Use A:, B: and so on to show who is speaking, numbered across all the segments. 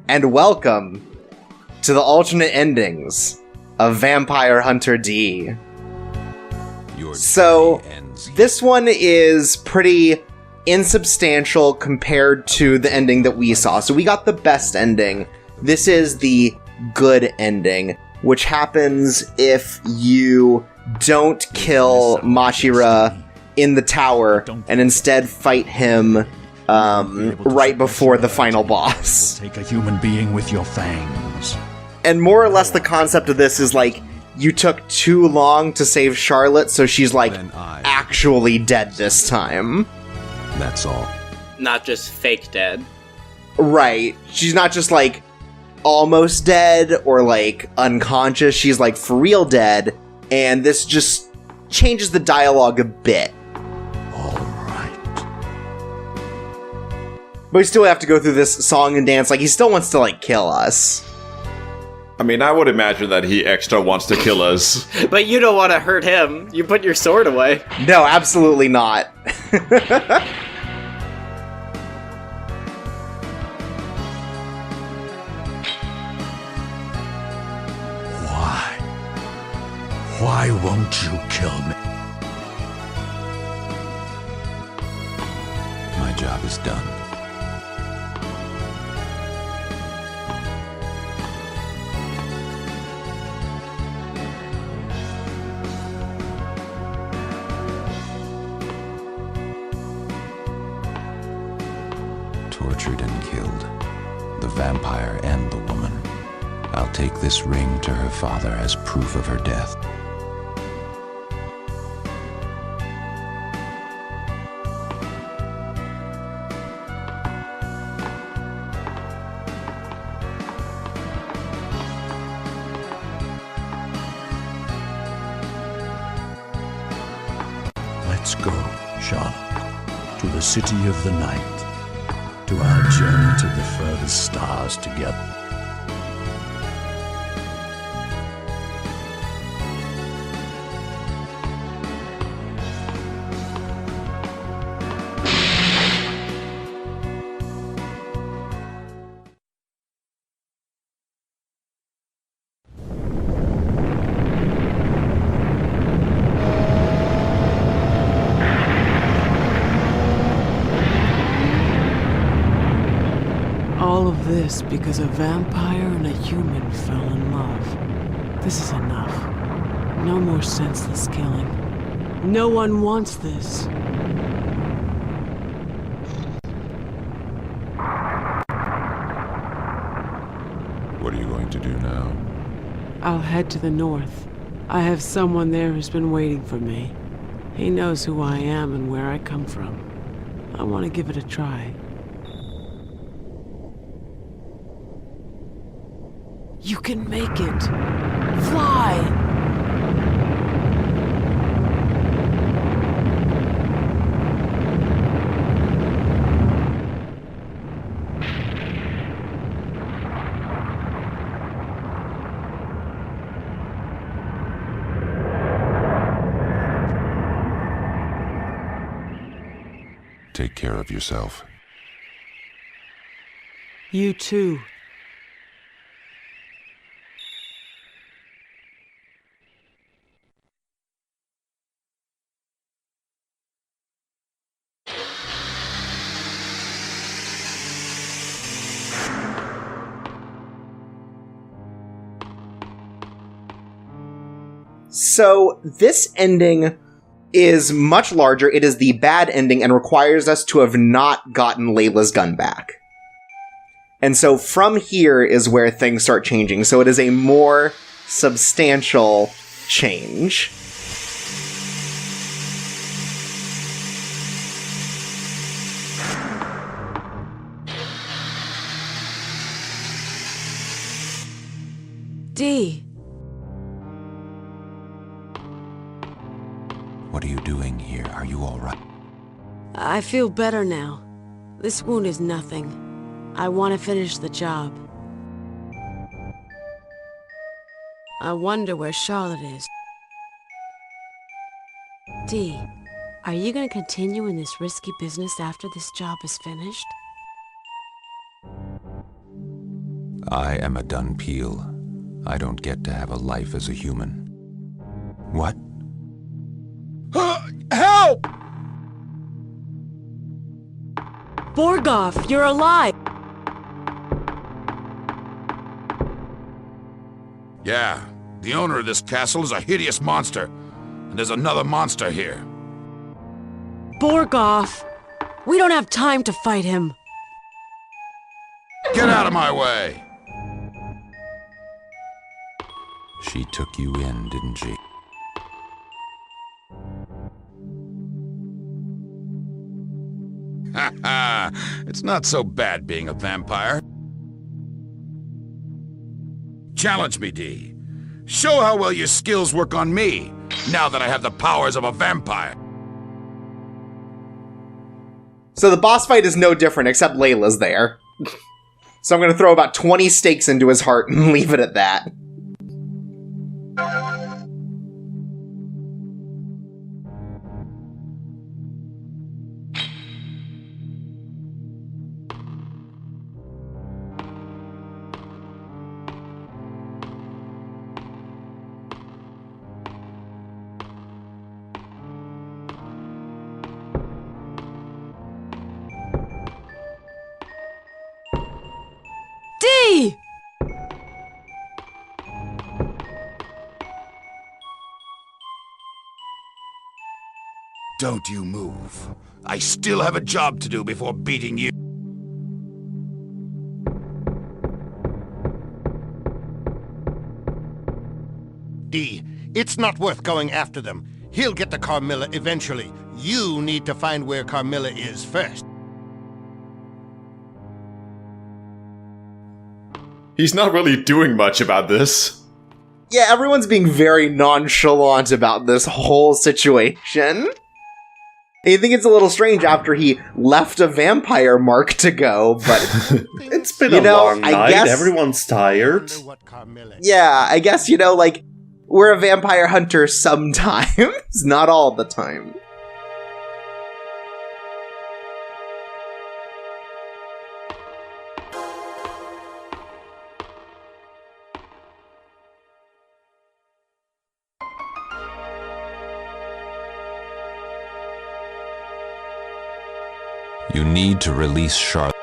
A: and welcome to the alternate endings of Vampire Hunter D. So, this one is pretty insubstantial compared to the ending that we saw. So we got the best ending. This is the good ending, which happens if you don't kill Machira in the tower and instead fight him right before the final boss.
B: Take a human being with your fangs.
A: And more or less the concept of this is like, you took too long to save Charlotte, so she's like actually dead this time.
B: That's all.
C: Not just fake dead.
A: Right. She's not just like almost dead or like unconscious. She's like for real dead. And this just changes the dialogue a bit. But we still have to go through this song and dance. Like, he still wants to, like, kill us.
D: I mean, I would imagine that he extra wants to kill us.
C: But you don't want to hurt him. You put your sword away.
A: No, absolutely not.
B: Why? Why won't you kill me? My job is done. Tortured and killed, the vampire and the woman. I'll take this ring to her father as proof of her death. Let's go, Charlotte, to the city of the night. To our journey to the furthest stars together.
E: All of this because a vampire and a human fell in love. This is enough. No more senseless killing. No one wants this.
B: What are you going to do now?
E: I'll head to the north. I have someone there who's been waiting for me. He knows who I am and where I come from. I want to give it a try. You can make it. Fly!
B: Take care of yourself.
E: You too.
A: So, this ending is much larger. It is the bad ending and requires us to have not gotten Layla's gun back. And so from here is where things start changing. So it is a more substantial change.
E: D.
B: What are you doing here? Are you all right?
E: I feel better now. This wound is nothing. I want to finish the job. I wonder where Charlotte is. D, are you going to continue in this risky business after this job is finished?
B: I am a dun peel. I don't get to have a life as a human. What? Help!
E: Borgoff, you're alive!
B: Yeah, the owner of this castle is a hideous monster. And there's another monster here.
E: Borgoff! We don't have time to fight him.
B: Get out of my way! She took you in, didn't she? Ha ha! It's not so bad being a vampire. Challenge me, Dee. Show how well your skills work on me, now that I have the powers of a vampire.
A: So the boss fight is no different, except Layla's there. So I'm going to throw about 20 stakes into his heart and leave it at that.
E: D!
B: Don't you move. I still have a job to do before beating you.
F: D, it's not worth going after them. He'll get to Carmilla eventually. You need to find where Carmilla is first.
D: He's not really doing much about this.
A: Yeah, everyone's being very nonchalant about this whole situation. And you think it's a little strange after he left a vampire mark to go, but
G: It's been
A: You
G: a
A: know,
G: long
A: I
G: night.
A: guess-
G: Everyone's tired.
F: Wonder what Carmilla is.
A: yeah, I guess, like, we're a vampire hunter sometimes, not all the time.
B: You need to release Charlotte.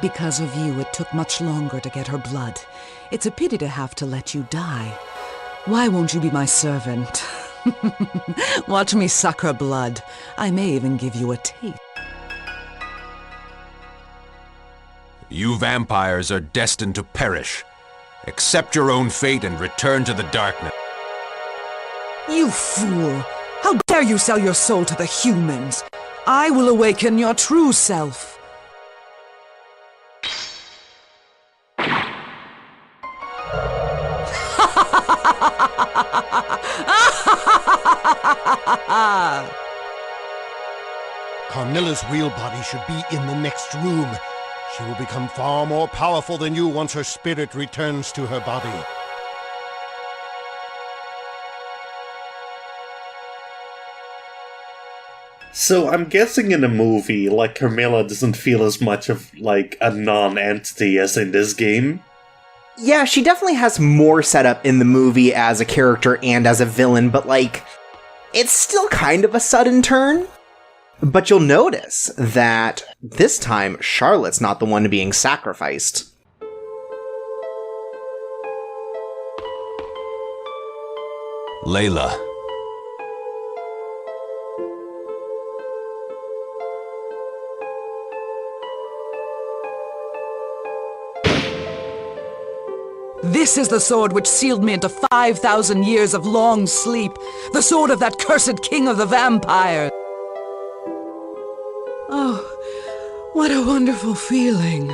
H: Because of you, it took much longer to get her blood. It's a pity to have to let you die. Why won't you be my servant? Watch me suck her blood. I may even give you a taste.
B: You vampires are destined to perish. Accept your own fate and return to the darkness.
H: You fool! How dare you sell your soul to the humans? I will awaken your true self.
F: Carmilla's real body should be in the next room. She will become far more powerful than you once her spirit returns to her body.
G: So I'm guessing in the movie, like, Carmilla doesn't feel as much of, like, a non-entity as in this game.
A: Yeah, she definitely has more setup in the movie as a character and as a villain, but, like, it's still kind of a sudden turn. But you'll notice that this time, Charlotte's not the one being sacrificed.
B: Layla.
H: This is the sword which sealed me into 5,000 years of long sleep. The sword of that cursed king of the vampires. Oh, what a wonderful feeling.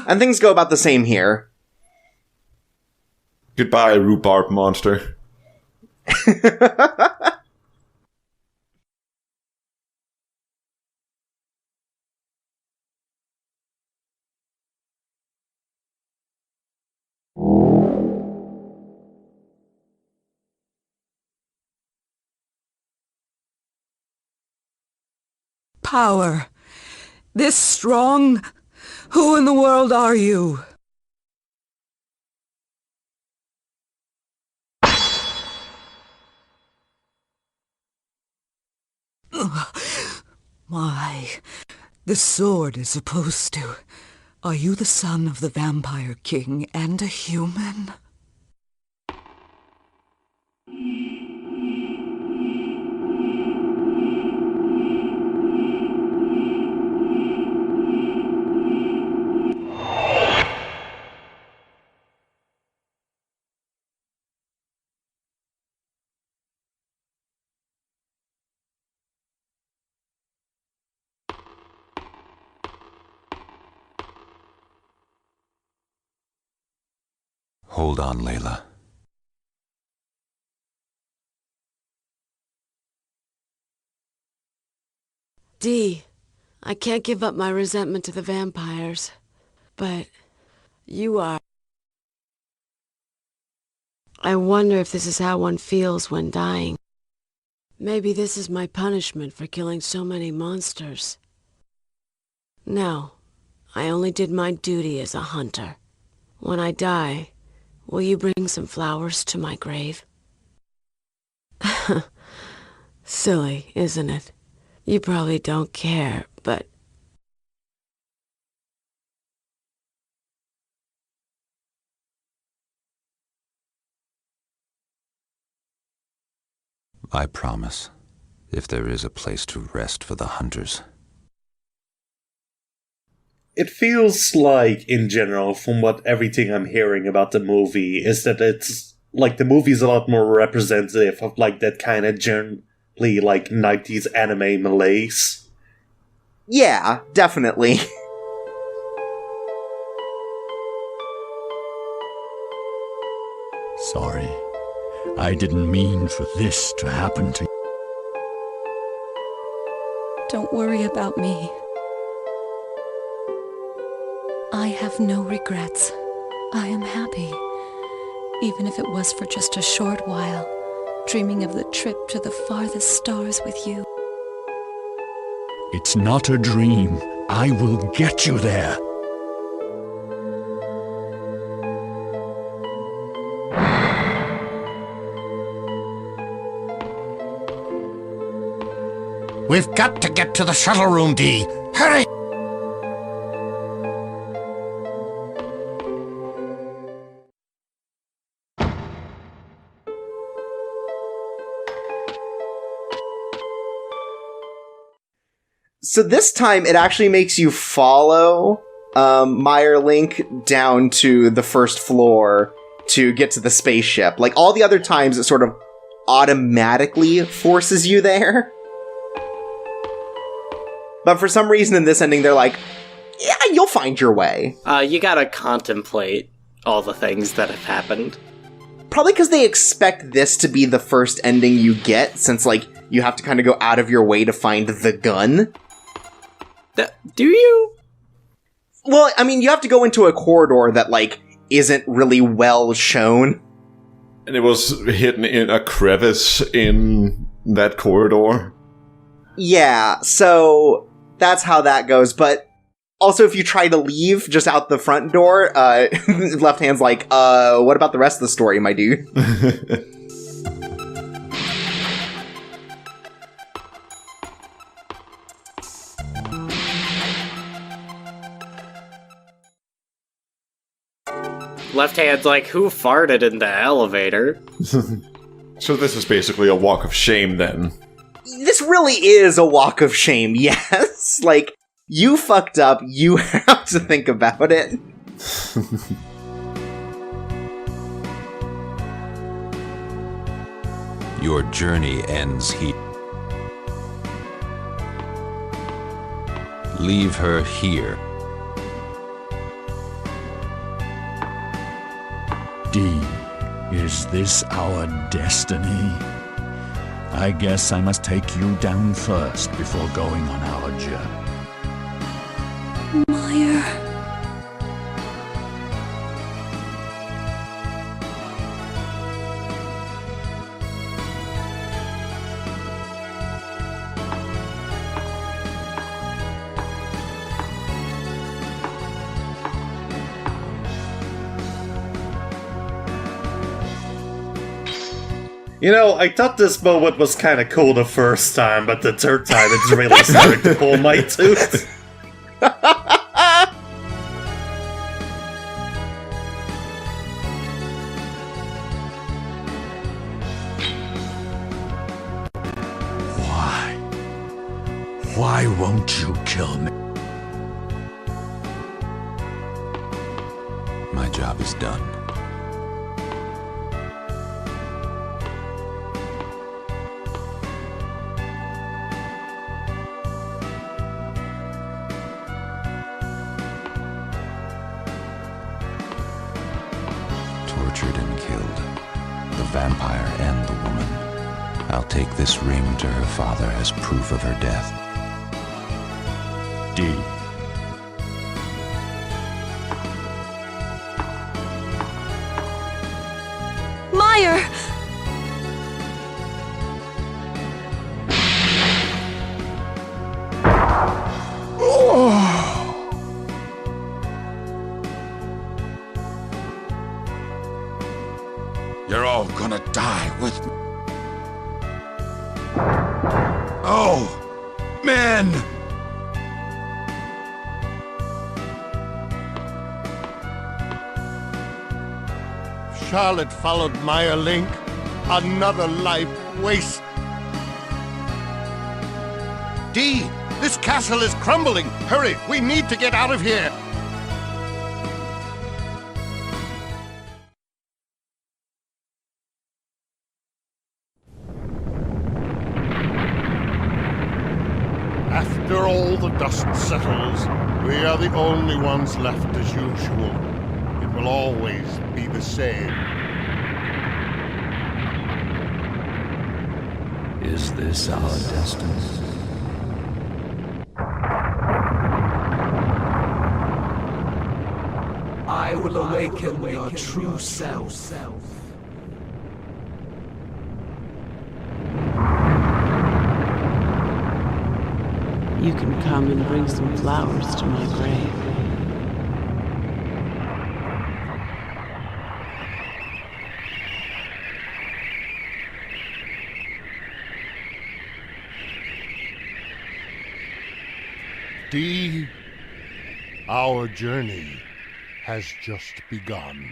A: And things go about the same here.
D: Goodbye, rhubarb monster.
H: Power. This strong? Who in the world are you? Why, the sword is supposed to. Are you the son of the Vampire King and a human?
B: Hold on, Layla.
E: Dee, I can't give up my resentment to the vampires. But you are. I wonder if this is how one feels when dying. Maybe this is my punishment for killing so many monsters. No, I only did my duty as a hunter. When I die, will you bring some flowers to my grave? Silly, isn't it? You probably don't care, but...
B: I promise, if there is a place to rest for the hunters.
G: It feels like, in general, from what everything I'm hearing about the movie, is that it's, like, the movie's a lot more representative of, like, that kind of generally, like, 90s anime malaise.
A: Yeah, definitely.
B: Sorry. I didn't mean for this to happen to you.
I: Don't worry about me. I have no regrets. I am happy. Even if it was for just a short while, dreaming of the trip to the farthest stars with you.
B: It's not a dream. I will get you there.
F: We've got to get to the shuttle room, Dee. Hurry!
A: So this time, it actually makes you follow Meyer Link down to the first floor to get to the spaceship. Like, all the other times, it sort of automatically forces you there. But for some reason in this ending, they're like, yeah, you'll find your way.
C: You gotta contemplate all the things that have happened.
A: Probably because they expect this to be the first ending you get, since, like, you have to kind of go out of your way to find the gun.
C: Do you?
A: Well, I mean, you have to go into a corridor that, like, isn't really well shown.
D: And it was hidden in a crevice in that corridor.
A: Yeah, so that's how that goes. But also, if you try to leave just out the front door, Left Hand's like, what about the rest of the story, my dude?
C: Left Hand's like, who farted in the elevator?
D: So this is basically a walk of shame, then.
A: This really is a walk of shame, yes. Like, you fucked up, you have to think about it.
B: Your journey ends here. Leave her here. this our destiny? I guess I must take you down first before going on our journey.
I: Meyer.
G: You know, I thought this moment was kind of cool the first time, but the third time it's really starting to pull my tooth.
B: Why won't you kill me?
J: My job is done. Tortured and killed. The vampire and the woman. I'll take this ring to her father as proof of her death.
B: D.
I: Meyer!
B: You're all gonna die with me. Oh, men!
F: Charlotte followed Meyer Link. Another life waste. D, this castle is crumbling. Hurry, we need to get out of here. After all the dust settles, we are the only ones left as usual. It will always be the same.
B: Is this our destiny?
K: I will awaken your true self.
E: You can come and bring some flowers to my grave.
F: D, our journey has just begun.